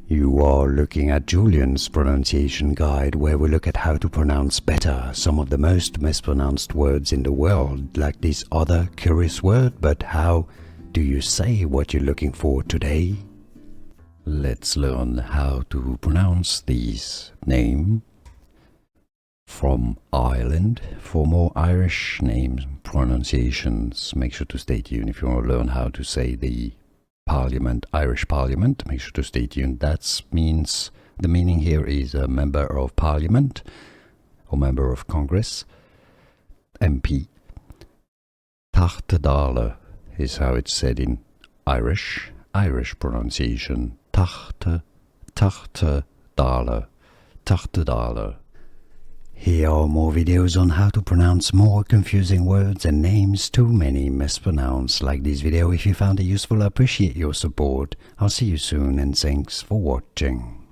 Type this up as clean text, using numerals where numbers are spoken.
You are looking at Julian's pronunciation guide, where we look at how to pronounce better some of the most mispronounced words in the world, like this other curious word. But how do you say what you're looking for today? Let's learn how to pronounce these. Name from Ireland. For more Irish names pronunciations, make sure to stay tuned. If you want to learn how to say the Parliament, Irish Parliament, make sure to stay tuned. That means the meaning here is a member of Parliament or member of Congress, MP. Teachta Dála is how it's said in Irish pronunciation. Teachta Dála, Teachta Dála. Here are more videos on how to pronounce more confusing words and names too many mispronounced. Like this video if you found it useful. I appreciate your support. I'll see you soon and thanks for watching.